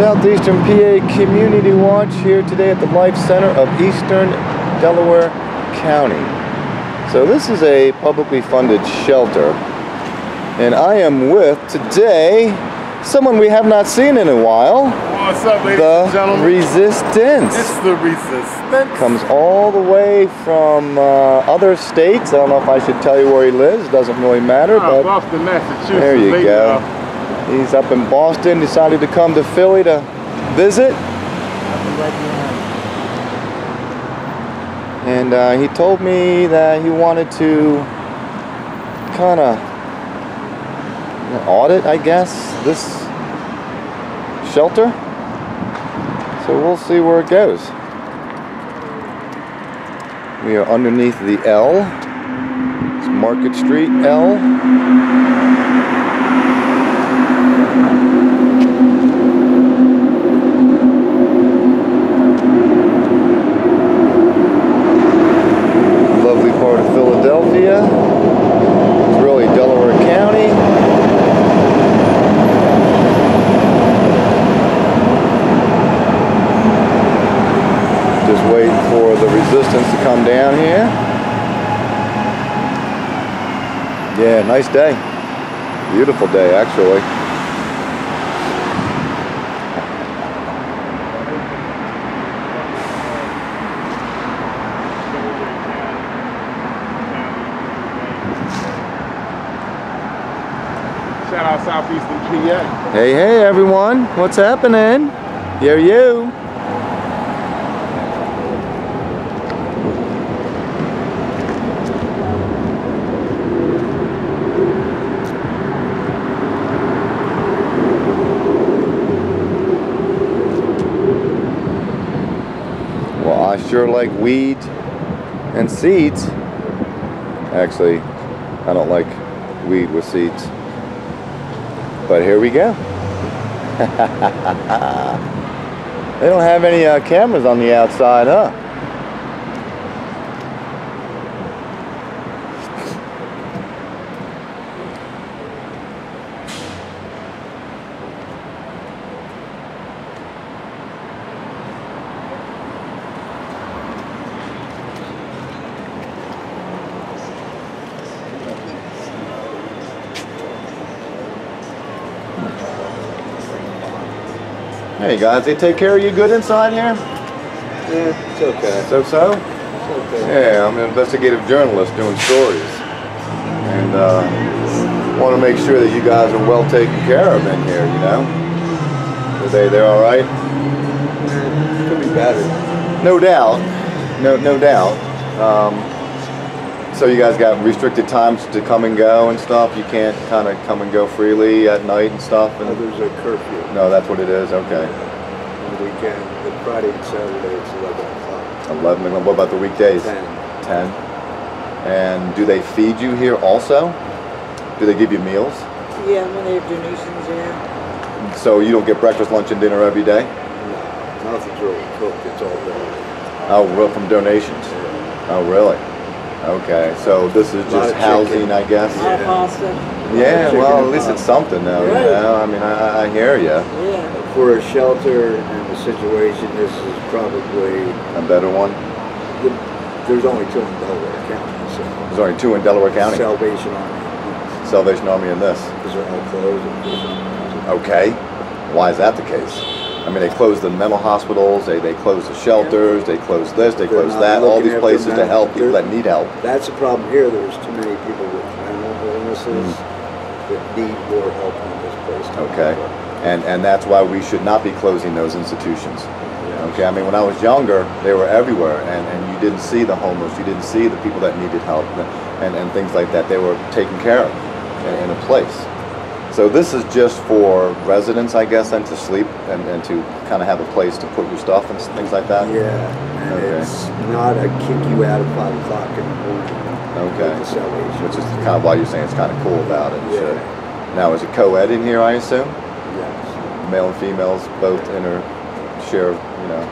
Southeastern PA Community Watch here today at the Life Center of Eastern Delaware County. So this is a publicly funded shelter, and I am with today someone we have not seen in a while. What's up, ladies and gentlemen? Resistance. It's the Resistance. Comes all the way from other states. I don't know if I should tell you where he lives. It doesn't really matter. But Boston, Massachusetts. there you go. He's up in Boston, decided to come to Philly to visit. And he told me that he wanted to kind of audit, I guess, this shelter. So we'll see where it goes. We are underneath the L. It's Market Street L. Philadelphia. It's really Delaware County. Just waiting for the Resistance to come down here. Yeah, nice day. Beautiful day, actually. Shout out Southeastern PA. Hey, hey everyone, what's happening? Yo, you. Well, I sure like weed and seeds. Actually, I don't like weed with seeds. But here we go. They don't have any cameras on the outside, huh? Hey guys, they take care of you good inside here? Yeah, it's okay. So? It's okay. Yeah, I'm an investigative journalist doing stories. And want to make sure that you guys are well taken care of in here, you know? Are they alright? Could be better. No doubt. No doubt. So you guys got restricted times to come and go and stuff? You can't kind of come and go freely at night and stuff? And There's a curfew. No, that's what it is? Okay. On the weekend, the Friday and Saturday, it's 11 o'clock. 11 o'clock. What about the weekdays? 10. 10. And do they feed you here also? Do they give you meals? Yeah, when they have donations, yeah. So you don't get breakfast, lunch, and dinner every day? No, nothing's really cooked. It's all done. Oh, from donations? Oh, really? Okay, so this is just housing, I guess? A lot of pasta. Yeah, well, at least it's something, though, you know? I mean, I hear you. Yeah. For a shelter and the situation, this is probably A better one? There's only 2 in Delaware County. So There's only 2 in Delaware County? Salvation Army. Salvation Army and this? Because they're all closed. Okay. Why is that the case? I mean, they close the mental hospitals, they close the shelters, they close this, they close that, all these places to help people that need help. That's the problem here. There's too many people with mental illnesses that need more help in this place. Okay. And that's why we should not be closing those institutions. Okay, I mean, when I was younger, they were everywhere, and you didn't see the homeless, you didn't see the people that needed help, and things like that. They were taken care of in a place. So this is just for residents, I guess, and to sleep and to kind of have a place to put your stuff and things like that? Yeah, and it's not a kick you out at 5 o'clock in the morning. Okay. Which is kind of why you're saying it's kind of cool about it. Yeah. Now, is it co-ed in here, I assume? Yes. Male and females both share, you know.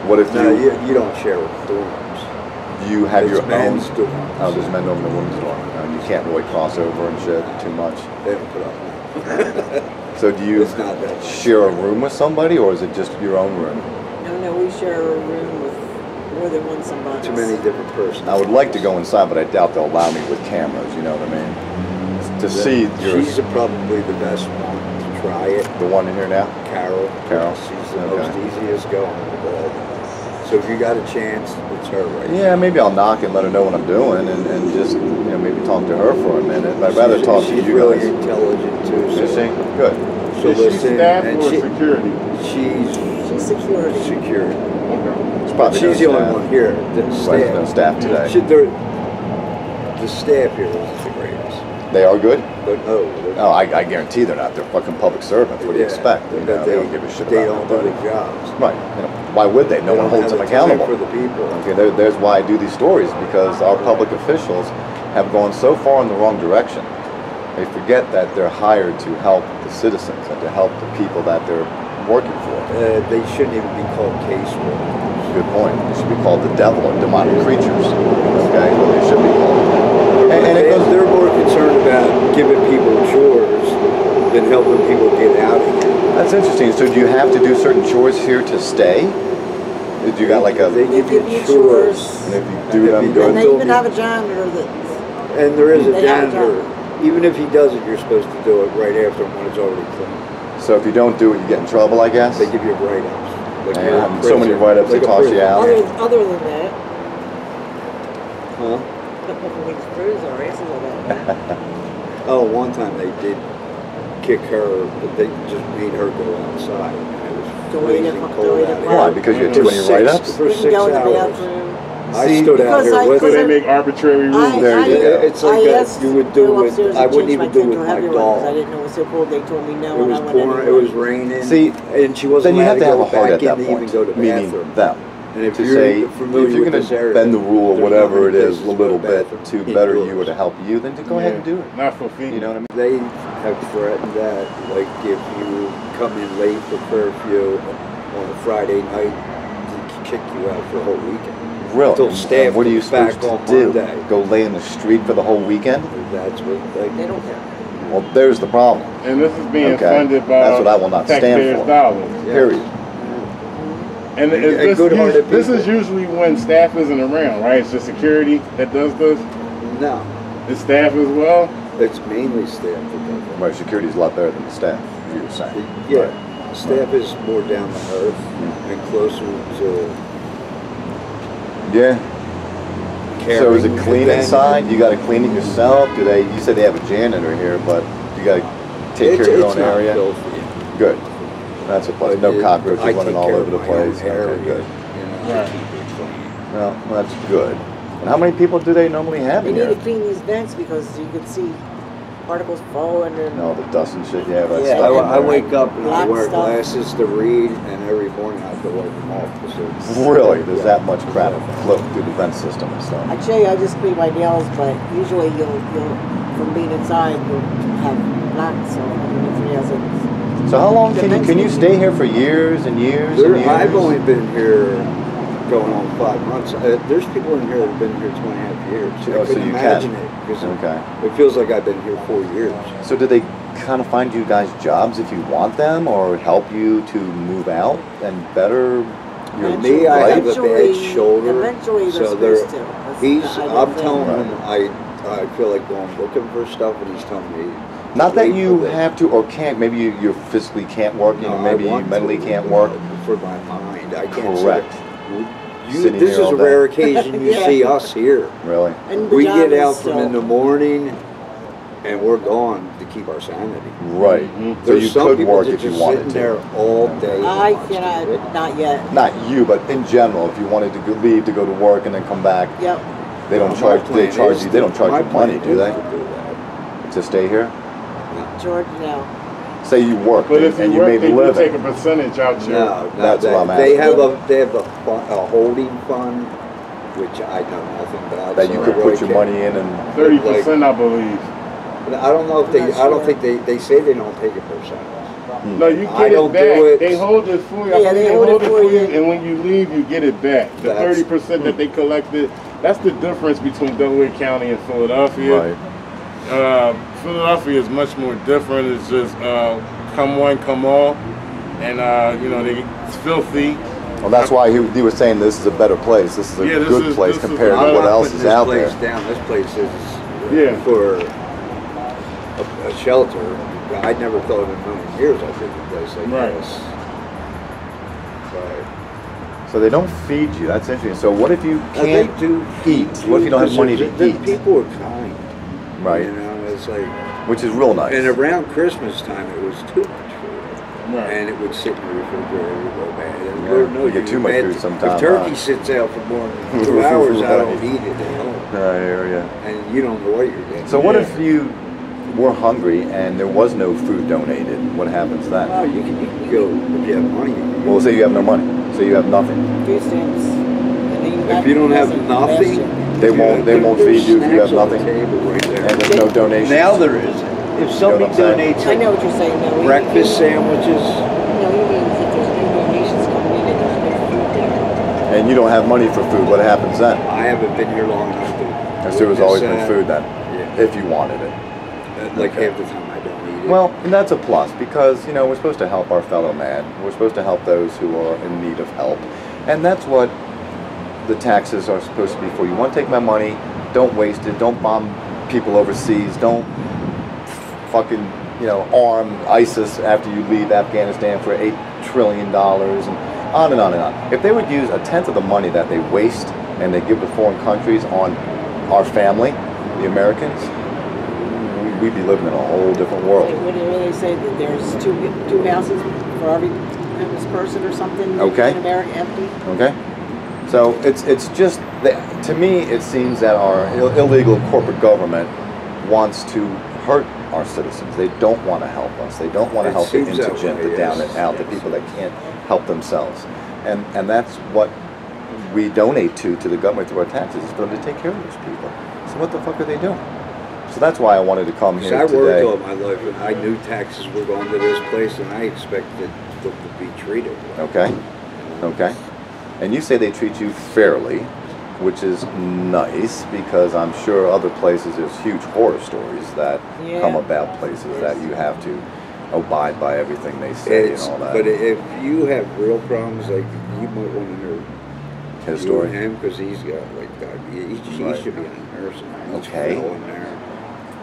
What if no, you don't share with dorms. You have your own dorms. Oh, there's men over in the women's dorm. You can't really cross over and shit too much. They don't put up with it. So do you It's not that. share a room with somebody, or is it just your own room? No, we share a room with more than one somebody. Too many different persons. I would like to go inside, but I doubt they'll allow me with cameras. You know what I mean? To see your She's probably the best one to try it. the one in here now. Carol. Carol. She's the Okay. most easiest going of all. So if you got a chance, it's her right Yeah, maybe I'll knock and let her know what I'm doing, and just maybe talk to her for a minute. But I'd rather talk to She's you really guys. intelligent too. Is she? Good. She'll Is she listen, staff and or security? she's She's security. secure. It's probably She's the no only staff. one here. The Right, staff. there's no staff today. The staff here is the greatest. They are good. But no. Oh, I guarantee they're not. They're fucking public servants. What do you expect? You know, they don't give a shit They about don't do nobody. their jobs. Right. Why would they? No They one don't holds have them the time accountable. for the people. Okay, there's why I do these stories, because our public officials have gone so far in the wrong direction. They forget that they're hired to help the citizens and to help the people that they're working for. They shouldn't even be called caseworkers. Good point. They should be called the devil or demonic creatures. Okay, well, they should be called. And it goes. They're more concerned about giving people chores than helping people get out of here. That's interesting. So, do you have to do certain chores here to stay? Did you got like a? They They give give you you chores. chores. And if you do them And good. And they even have a janitor that. And there is a They have a janitor. Even if he does it, you're supposed to do it right after when it's already clean. So if you don't do it, you get in trouble, I guess. They give you write-ups. Like And you're in having so many prison. write-ups, Like they a toss you prison. out. Other than that, Huh? a couple of weeks bruise our asses on that. Oh, one time they did kick her, but they just made her go outside. And it was Go in freezing and cold go in out and here. Why? Because you had too For many six- write-ups? For Didn't 6 go in the hours. bathroom. I See, stood out because here I- with So because they her. make arbitrary rules. There you go. It's like I that asked you would to do go with, upstairs I and wouldn't change even my do tent with to a my heavier one because I dog. didn't know it was so cold. They told me no, It and was I went pouring, it anyway. was raining. See, and she then wasn't you have allowed to have a go heart back at that in to even point, go to the meaning bathroom. them. And if To you're say, familiar if you're with going this to area, bend the rule, there's whatever not it many is, places a to go little to bit bathroom to better indoors. you or to help you, then to go ahead and do it. Not for feet. You know what I mean? They have threatened that, like if you come in late for curfew on a Friday night, to kick you out for a whole weekend. Really? Till staff What are you comes back supposed on to do? Monday. Go lay in the street for the whole weekend? That's what They don't care. Well, there's the problem. And this is being Okay. funded by That's what I will not stand taxpayers' for. dollars. Yeah. Period. And And this, good-hearted this is people. usually when staff isn't around, right? It's the security that does this. No, It's staff as well. it's mainly staff that does it. Right, security's a lot better than the staff, you were saying. Yeah, staff is more down to earth and closer to Yeah. caring. So is it clean than- inside? You got to clean it yourself? Do they? You said they have a janitor here, but you got to take care of your own not area. filthy. Good. That's a plus. But No I cockroaches take running all care over of the my own place. area, Okay, good. you know, Right. to keep it clean. Well, that's good. And how many people do they normally have They in need to here? clean these vents because you can see particles falling and No, the dust and shit. Yeah, that's Yeah, stuff in I there. wake up and I Black wear stuff. glasses to read, and every morning I have to wipe them off. 'Cause it's- Really? There's Yeah. that much crap floating through the vent system and stuff. actually I just clean my nails, but usually you'll from being inside you'll have black stuff underneath your nails. So how long The can vents you need- stay here for years and years and years? I've only been here going on 5 months. There's people in here that have been here 2.5 years. Oh, I so couldn't you imagine can. it because Okay. it feels like I've been here 4 years. So do they kind of find you guys jobs if you want them, or help you to move out and better your Me, I have a Eventually- bad shoulder, Eventually so they're they're- supposed to. That's He's. the ideal I'm thing. telling him I feel like going looking for stuff, and he's telling me. Not that wait you for this. have to or can't. Maybe you physically can't work. You know, No, maybe I you want mentally to, can't work. for my mind. I can't. Correct. Sitting This here is all a day. rare occasion you Yeah. see us here. Really? And We get pajamas out from still. in the morning, and we're gone to keep our sanity. Right. So There's you some could people work that if you just wanted sitting to. there all day. I and watch TV. cannot, not yet. Not you, but in general, if you wanted to leave to go to work and then come back, Yep. they don't My charge. They plan charge is you. They don't charge my you money, plan do is they? to do that. To stay here? George, no. Say you worked But if and you you work, made they a do take living. a percentage out your. No, That's what I'm They asking. have a holding fund, which I know nothing about. That so you I could really put your can't- money in and 30%, I believe. I don't know if they. I'm not I don't sure. think they say they don't take a percentage. No, you I get don't it do back. it. They hold it for you. I Yeah, believe they they hold hold it it for for you, you. and when you leave, you get it back. The That's- 30% that they collected. That's the difference between Delaware County and Philadelphia. right. Philadelphia is much more different. It's just come one, come all, and you know, it's filthy. Well, that's why he was saying this is a better place. This is a good place compared to what else is out there. This place is for a shelter. I never thought in a million years I'd think a place like this. So they don't feed you. That's interesting. So what if you can't eat? What if you don't have money to eat? People are kind. Right. You know, it's like, which is real nice. and around Christmas time it was too much food. Right. And it would sit in the refrigerator and go bad. And Yeah, you get too much food sometimes. If turkey sits out for more than 2 hours, I don't eat it at home. I hear you. And you don't know what you're getting. So what if you were hungry and there was no food donated? What happens then? Well, you can go, if you have money. Well, say you have no money. So you have nothing. Food stamps. If you don't have nothing, They won't feed you if you have nothing. Right there. And there's no donations. Now there is. If somebody donates I know what you're saying. No, breakfast sandwiches, No, you mean if there's no donations coming in and there's no food there. And you don't have money for food, what happens then? I haven't been here long enough to. Because there was always been witness food then, Yeah. if you wanted it. Like Okay. half the time I don't eat it. Well, and that's a plus because, you know, we're supposed to help our fellow man. We're supposed to help those who are in need of help. And that's what the taxes are supposed to be for. You want to take my money, don't waste it, don't bomb people overseas, don't fucking, you know, arm ISIS after you leave Afghanistan for $8 trillion and on and on and on. If they would use a tenth of the money that they waste and they give to foreign countries on our family, the Americans, we'd be living in a whole different world. What do they say? That there's two houses for every homeless person or something Okay. in America empty? Okay? So it's just, to me, it seems that our illegal corporate government wants to hurt our citizens. They don't want to help us. They don't want to It help the seems that indigent, way, the down and yes. out, the people that can't help themselves. And that's what we donate to the government through our taxes, is for them to take care of those people. So what the fuck are they doing? So that's why I wanted to come here I today. worked all my life and I knew taxes were going to this place and I expected them to be treated well. Okay. Okay. And you say they treat you fairly, which is nice because I'm sure other places there's huge horror stories that come about places that you have to abide by everything they say and all that. But if you have real problems, like you might want to know His story. him because he's got like diabetes. He Right. should be in a nursing home. He's Okay. fell in there.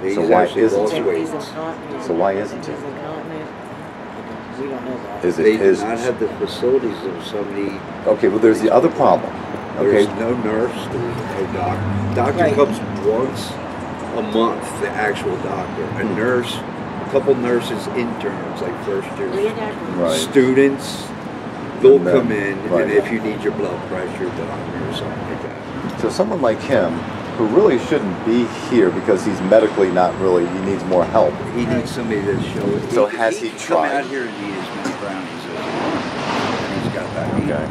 He's So why actually isn't lost he? weight. He's incontinent. So why isn't He's he? incontinent. We don't know that. Is They it do his? not have the facilities of somebody. Okay, well there's the other problem. Okay, There's no nurse. There's no doctor. Doctor Right. comes once a month. The actual doctor. A nurse. A couple nurses, interns, like first year Right. students. They'll And then- come in, right. and if you need your blood pressure done or something like that. so someone like him, who really shouldn't be here because he's medically not really, he needs more help. He needs somebody to show it. So has he can tried? come out here and eat as many brownies as he wants. And he's got that. Okay.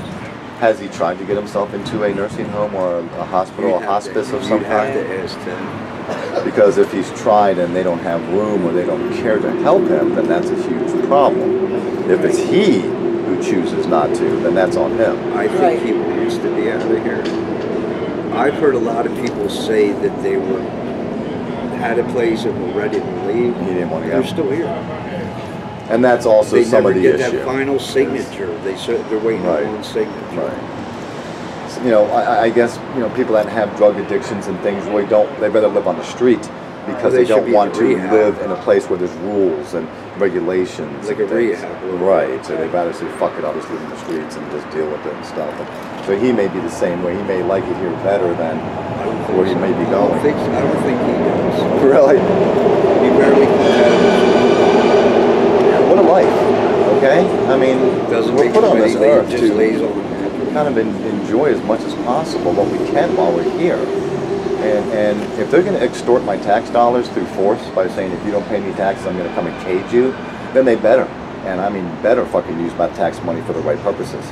Has he tried to get himself into a nursing home or a hospital, a hospice of some You'd have kind? to ask them. Because if he's tried and they don't have room or they don't care to help him, then that's a huge problem. If it's he who chooses not to, then that's on him. I think he wants to be out of here. I've heard a lot of people say that they had a place and were ready to leave. He didn't want to go. They're still here. And that's also They some never of the get issue. that final signature. They're waiting Right. on one signature. Right. So, you know, I guess, you know, people that have drug addictions and things really don't, they better live on the street because They they should don't be want in to rehab. live in a place where there's rules and regulations. Like and a things. rehab. Right. So they'd rather say, fuck it, I'll just live in the streets and just deal with it and stuff. And so he may be the same way. He may like it here better than I don't think where he so. may be I going. don't think he does. Really? He barely What a life. Okay? I mean, doesn't we're make put on this money, earth he just lays to on the mattress. kind of enjoy as much as possible what we can while we're here. And if they're going to extort my tax dollars through force by saying if you don't pay me taxes, I'm going to come and cage you, then they better. And I mean better fucking use my tax money for the right purposes.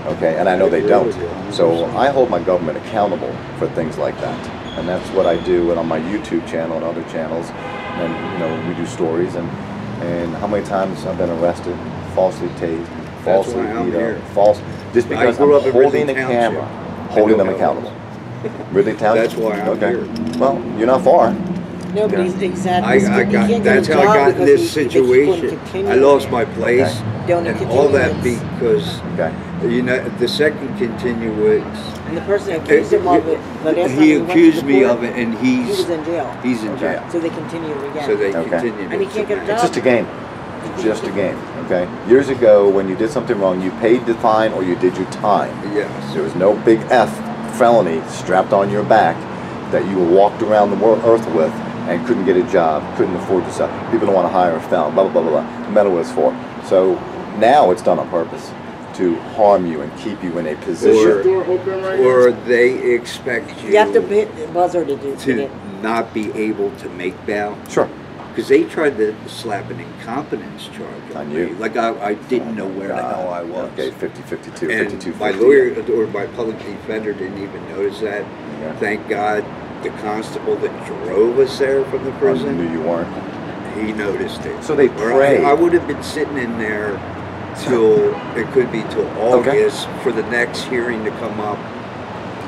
Okay? And I know they don't. So I hold my government accountable for things like that. And that's what I do and on my YouTube channel and other channels. And, you know, we do stories and how many times I've been arrested, falsely tased, falsely why I'm beat here. up, false, just because I'm grew up in holding Ridley a camera, Township. holding I know them how it accountable. Ridley Township? That's why I'm okay. here. Well, you're not far. Nobody's exactly. I got. That's how I got in this situation. I lost my place and all that because you know the second continuance. And the person accused him of it. The last He time accused me court, of it, and he was in jail. He's in jail. So they continue again. So they continue. And he can't get a job. It's just a game. Just a game, okay? Years ago, when you did something wrong, you paid the fine or you did your time. Yes. There was no big F felony strapped on your back that you walked around the earth with and couldn't get a job, couldn't afford to sell. People don't want to hire a felon, blah, blah, blah, blah, blah. No matter what it's for. So now it's done on purpose to harm you and keep you in a position. Or they expect you. You have to hit the buzzer to do to not be able to make bail. Sure. Because they tried to slap an incompetence charge on you. Like I didn't know where the hell I was. Okay, 50, 52, and 52, 50. My lawyer or my public defender didn't even notice that. Yeah. Thank God the constable that drove us there from the prison. Knew you weren't. He noticed it. So they prayed. I would have been sitting in there till it could be till August for the next hearing to come up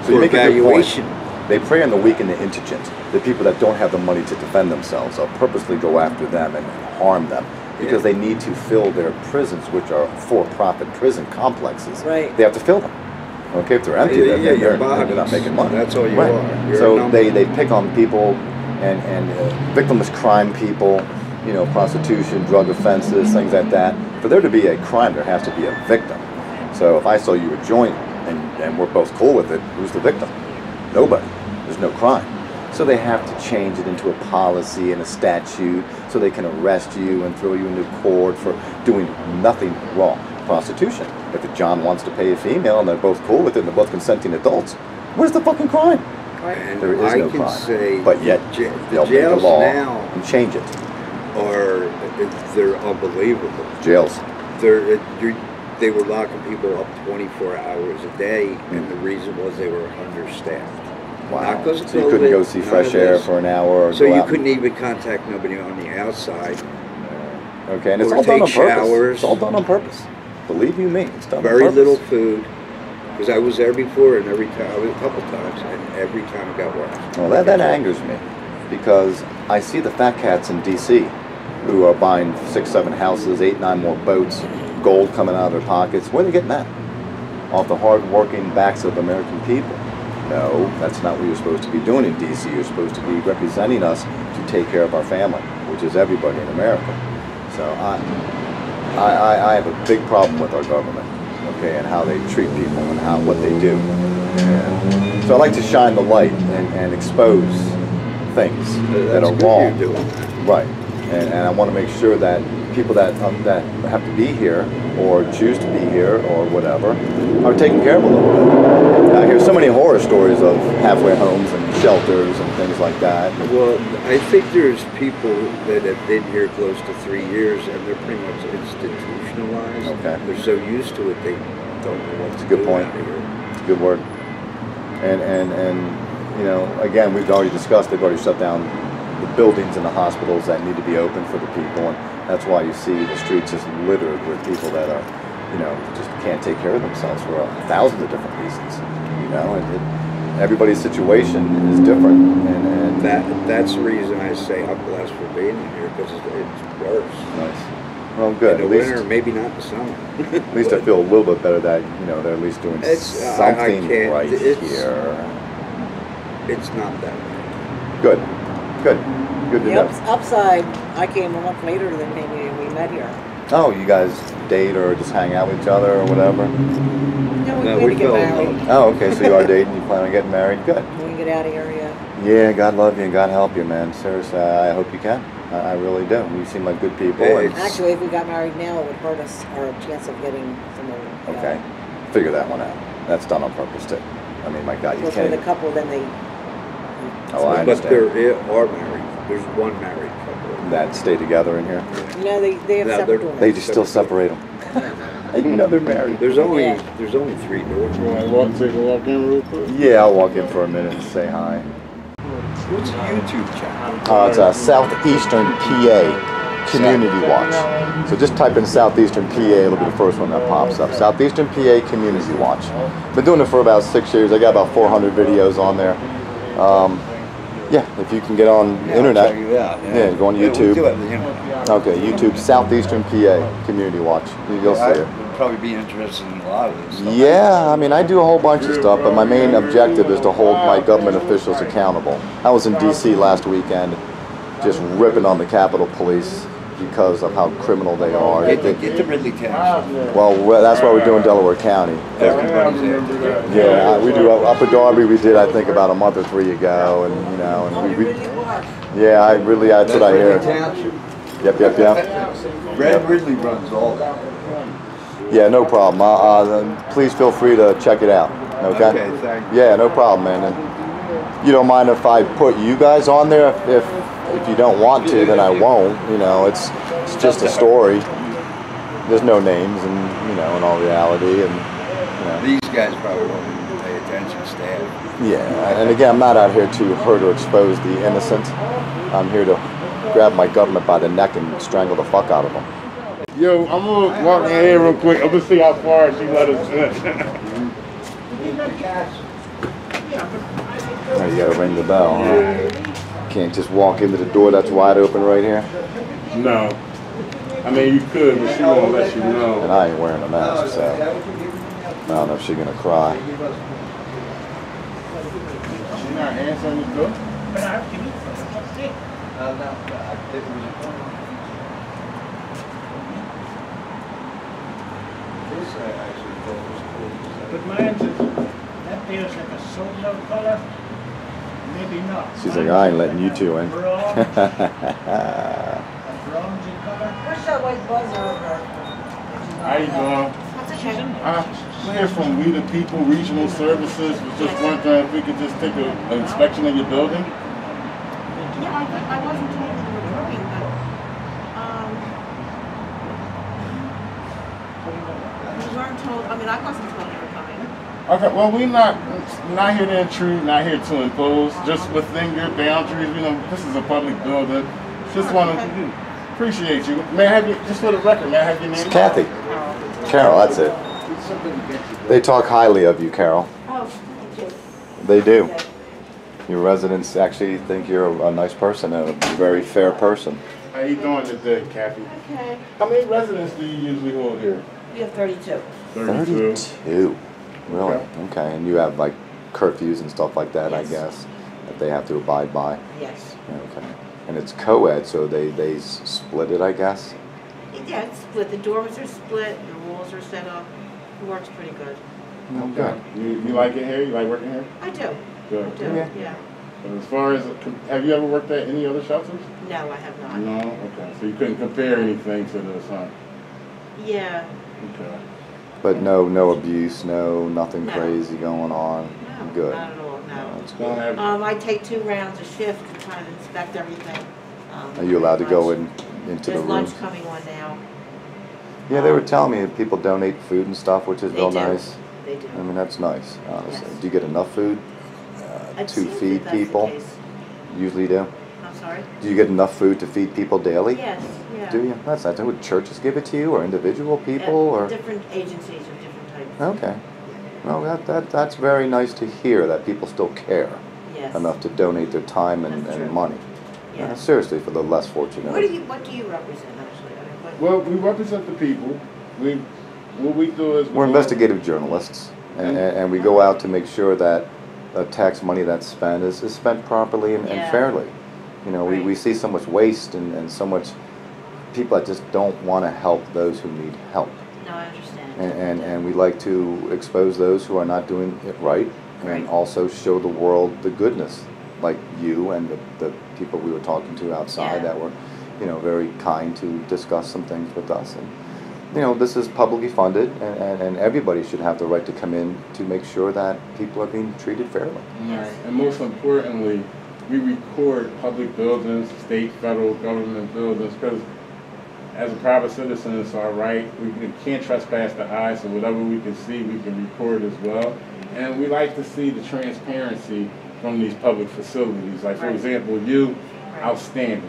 for evaluation. They prey on the weak and the indigent, the people that don't have the money to defend themselves. They'll purposely go after them and harm them because they need to fill their prisons, which are for-profit prison complexes. Right. They have to fill them. Okay, if they're empty, then they're not making money. That's all you are. So they pick on people and victimless crime people, you know, prostitution, drug offenses, things like that. For there to be a crime, there has to be a victim. So if I saw you a joint and we're both cool with it, who's the victim? Nobody. There's no crime. So they have to change it into a policy and a statute so they can arrest you and throw you into court for doing nothing wrong. Prostitution. If a John wants to pay a female and they're both cool with it and they're both consenting adults, where's the fucking crime? And there is no crime. But yet they'll make a law and change it. They're unbelievable. Jails. They were locking people up 24 hours a day, and the reason was they were understaffed. Wow. So you couldn't go see fresh air for an hour or so go you out couldn't even contact nobody on the outside. Okay, and it's all done on purpose. It's all done on purpose. Believe you me, it's done on purpose. Very little food, because I was there before, and every time, I was a couple times, and every time it got worse. Well, that angers me, because I see the fat cats in D.C. who are buying 6, 7 houses, 8, 9 more boats, gold coming out of their pockets. Where are they getting that? Off the hard-working backs of American people. No, that's not what you're supposed to be doing in D.C. You're supposed to be representing us to take care of our family, which is everybody in America. So I have a big problem with our government, okay, and how they treat people and what they do. And so I like to shine the light and expose things that are wrong. Right. And I want to make sure that people that have to be here or choose to be here or whatever are taken care of a little bit. I hear so many horror stories of halfway homes and shelters and things like that. Well, I think there's people that have been here close to 3 years and they're pretty much institutionalized. Okay. They're so used to it they don't know what to do. It's a good point. It's a good word. And you know, again, we've already discussed they've already shut down the buildings and the hospitals that need to be open for the people, and that's why you see the streets just littered with people that are, you know, just can't take care of themselves for thousands of different reasons. You know, and everybody's situation is different, and that's the reason I say I'm blessed for being here because it's worse. Nice. Well, good. In the winter, maybe not in the summer. At least I feel a little bit better that, you know, they're at least doing something right here. It's not that bad. Good. Good to know. Upside, I came a month later than maybe we met here. Oh, you guys date or just hang out with each other or whatever? No, we get married. Oh, okay, so you are dating, you plan on getting married? Good. When we get out of here, yeah. Yeah, God love you and God help you, man. Seriously, I hope you can. I really do. You seem like good people. And actually, if we got married now, it would hurt us our chance of getting someone. Okay. Figure that one out. That's done on purpose, too. I mean, my God, you can't. With a couple, then they... Oh, I understand. But there are married. There's one married couple. That stay together in here? No, they have separate doors. They just still separate them. I didn't know they're married. There's only 3 doors. You want to take a walk in real quick? Yeah, I'll walk in for a minute and say hi. What's a YouTube channel? It's a Southeastern PA Community Watch. So just type in Southeastern PA, it'll be the first one that pops up. Southeastern PA Community Watch. Been doing it for about 6 years. I got about 400 videos on there. Yeah, if you can get on the internet. Check it out. Yeah, go on Yeah, YouTube. we do have the internet. Okay, YouTube Southeastern PA Community Watch. You'll see it. I'd probably be interested in a lot of this stuff. Yeah, I mean, I do a whole bunch of stuff, but my main objective is to hold my government officials accountable. I was in D.C. last weekend, just ripping on the Capitol Police because of how criminal they are. Get to Ridleytown. Well, that's why we're doing Delaware County. Everybody's after that. Yeah, we do Upper Darby. We did, I think, about a month or 3 ago, and you know, and we yeah, that's what I hear. Township. Yep. Brad Ridley runs all that. Yeah, no problem. Please feel free to check it out. Okay. Okay, thank you. Yeah, no problem, man. And you don't mind if I put you guys on there? If you don't want to, then I won't. You know, it's just a story. There's no names, and you know, in all reality, and you know. These guys probably won't even pay attention, staff. Yeah, and again, I'm not out here to hurt or expose the innocent. I'm here to grab my government by the neck and strangle the fuck out of them. Yo, I'm gonna walk in here real quick. I'm gonna see how far she let us in. Oh, you gotta ring the bell, huh? Can't just walk into the door that's wide open right here. No. I mean, you could, but she won't let you know. And I ain't wearing a mask, so I don't know if she's gonna cry. She not answering the door? But mine says that feels like a soda color. Maybe not. She's like, I ain't letting you two in. A bronzy color. Where's that white buzzer over? How you doing? That's okay. We're here from We the People Regional Services. We just wondering if we could just take an inspection of your building. Yeah, I wasn't told that you were coming, but you weren't told. I mean, I wasn't told you were coming. Okay, well, we're not here to intrude, not here to impose, just within your boundaries. You know, this is a public building. Just want to appreciate you. May I have you, just for the record, may I have your name? It's Kathy. Carol, that's it. They talk highly of you, Carol. Oh, thank you. They do. Your residents actually think you're a nice person and a very fair person. How you doing today, Kathy? Okay. How many residents do you usually hold here? We have 32. 32. Really? Okay. Okay. And you have like curfews and stuff like that, Yes. I guess, that they have to abide by. Yes. Okay. And it's co-ed, so they split it, I guess. Yeah, it's split. The dorms are split. The walls are set up. It works pretty good. Okay. You like it here? You like working here? I do. Good. I do. Yeah. Yeah. And as far as, have you ever worked at any other shelters? No, I have not. No? Okay. So you couldn't compare anything to this, huh? Yeah. Okay. But no abuse, nothing No. crazy going on. No. Good. Not at all. No. That's Don't good. have, I take 2 rounds a shift to kind of inspect everything. Are you allowed to go lunch. into the There's room? lunch coming on now. Yeah, they were telling me that people donate food and stuff, which is They real do. nice. They do. I mean, that's nice, honestly. Yes. Do you get enough food It to seems feed that that's the people? case. Usually do. I'm sorry? Do you get enough food to feed people daily? Yes, yeah. Do you? That's nice. Would churches give it to you, or individual people, or? Different agencies of different types. Okay. Well, that's very nice to hear that people still care Yes. enough to donate their time and That's true. money. Yeah. Seriously, for the less fortunate. What do you represent actually? I mean, what, well, we represent the people. What we do is We're investigative journalists, and we go out to make sure that tax money that's spent is spent properly and Yeah. fairly. You know, Right. we see so much waste and so much people that just don't want to help those who need help. no, I understand. And we like to expose those who are not doing it right, and Right. also show the world the goodness, like you and the people we were talking to outside Yeah. that were, you know, very kind to discuss some things with us. And you know, this is publicly funded, and everybody should have the right to come in to make sure that people are being treated fairly. Yes. And most importantly, we record public buildings, state, federal government buildings, because as a private citizen, it's our right. We can't trespass the eye, so whatever we can see, we can record as well. And we like to see the transparency from these public facilities. Like, for Right. example, you, Right. outstanding.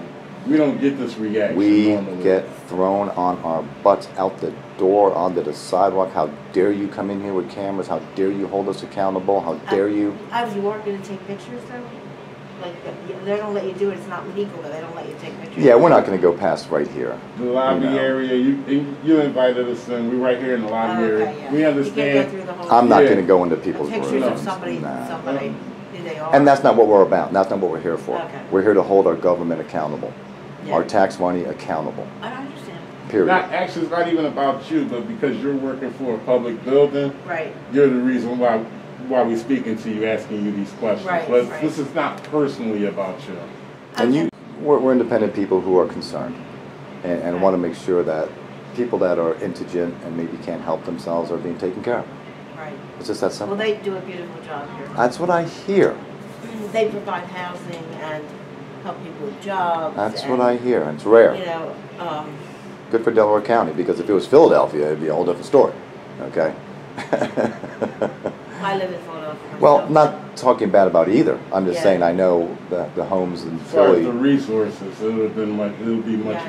We don't get this reaction We normally. get thrown on our butts out the door, onto the sidewalk. How dare you come in here with cameras? How dare you hold us accountable? How dare you? You are going to take pictures though? like, they don't let you do it, it's not legal, they don't let you take pictures. Yeah, we're not going to go past right here. The lobby area, you invited us in. We're right here in the lobby area. Okay, yeah. We You understand. can't go through the whole. I'm not Yeah. going to go into people's Pictures rooms. of somebody, Nah. who they are. And that's not what we're about. That's not what we're here for. Okay. We're here to hold our government accountable, Yeah. our tax money accountable. I understand. Period. Actually, it's not even about you, but because you're working for a public building, Right. you're the reason why we're speaking to you, asking you these questions. Right, But right. this is not personally about you. And we're independent people who are concerned and want to make sure that people that are indigent and maybe can't help themselves are being taken care of. Right. It's just that Well, simple. they do a beautiful job here. That's what I hear. They provide housing and help people with jobs. That's and, what I hear. It's rare. You know, Good for Delaware County, because if it was Philadelphia, it'd be a whole different story. Okay? I live in Philadelphia. Well, myself. not talking bad about either. I'm just Yeah. saying I know that the homes in As far as the Philly. resources, it would be much Yeah.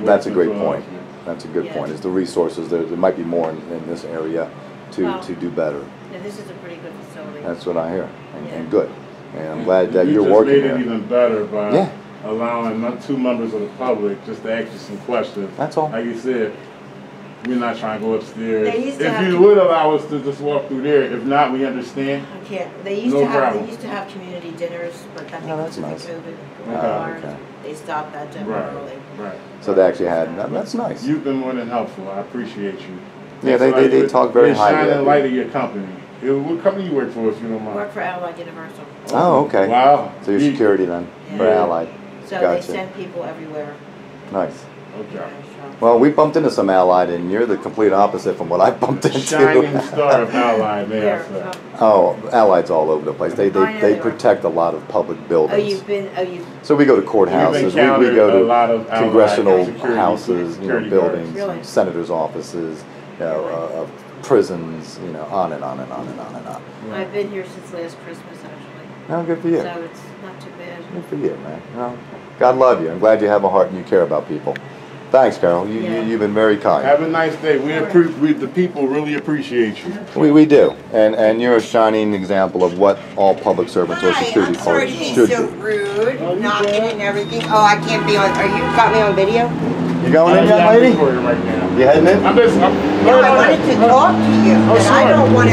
worse That's a in great point. Philadelphia. That's a good Yeah. point. Is the resources there might be more in this area Well, to do better. Yeah, this is a pretty good facility. That's what I hear, and Yeah. good. And I'm glad that You you're just working made it there. even better by Yeah. allowing two members of the public just to ask you some questions. That's all. Like you said, we're not trying to go upstairs. They used to If have you to- would allow us to just walk through there, if not, we understand. I can't. They used No to have. problem. They used to have community dinners, but I think Oh, that's because nice. of the COVID, Okay. Okay. they stopped that Right, temporarily. right. So they actually had. That's nice. You've been more than helpful. I appreciate you. Yeah, Thanks they a lot. talk very You're highly shining of you. light of your company. What company you work for, if you don't I mind? work for Allied Universal, Oh, okay. Wow. So you're security then for Yeah. Allied. so they Gotcha. send people everywhere. Nice. Okay. Well, we bumped into some Allied, and you're the complete opposite from what I bumped into. Shining star of Allied, may I They're, say. Oh, Allied's all over the place. They I know they they are. protect a lot of public Oh, buildings. you've been. Oh, you. So we go to You've courthouses, we encountered go a lot of to Allied congressional security- houses, security buildings, guards. Really? senators' offices, prisons, on and on and on and on and on. I've been here since last Christmas, actually. Oh, good for you. So it's not too bad. Good for you, man. Well, God love you. I'm glad you have a heart and you care about people. Thanks, Carol. Yeah. You've been very kind. Have a nice day. We the people really appreciate you. We do. And you're a shining example of what all public servants or security sorry guards to be should so do. rude, Oh, you knocking good? and everything. Oh, I can't be on. Are you got me on video? You going in, Yeah, young I'm lady? recording right now. You heading in? I'm just. No, I wanted to talk to you, Oh, but I sure. don't want to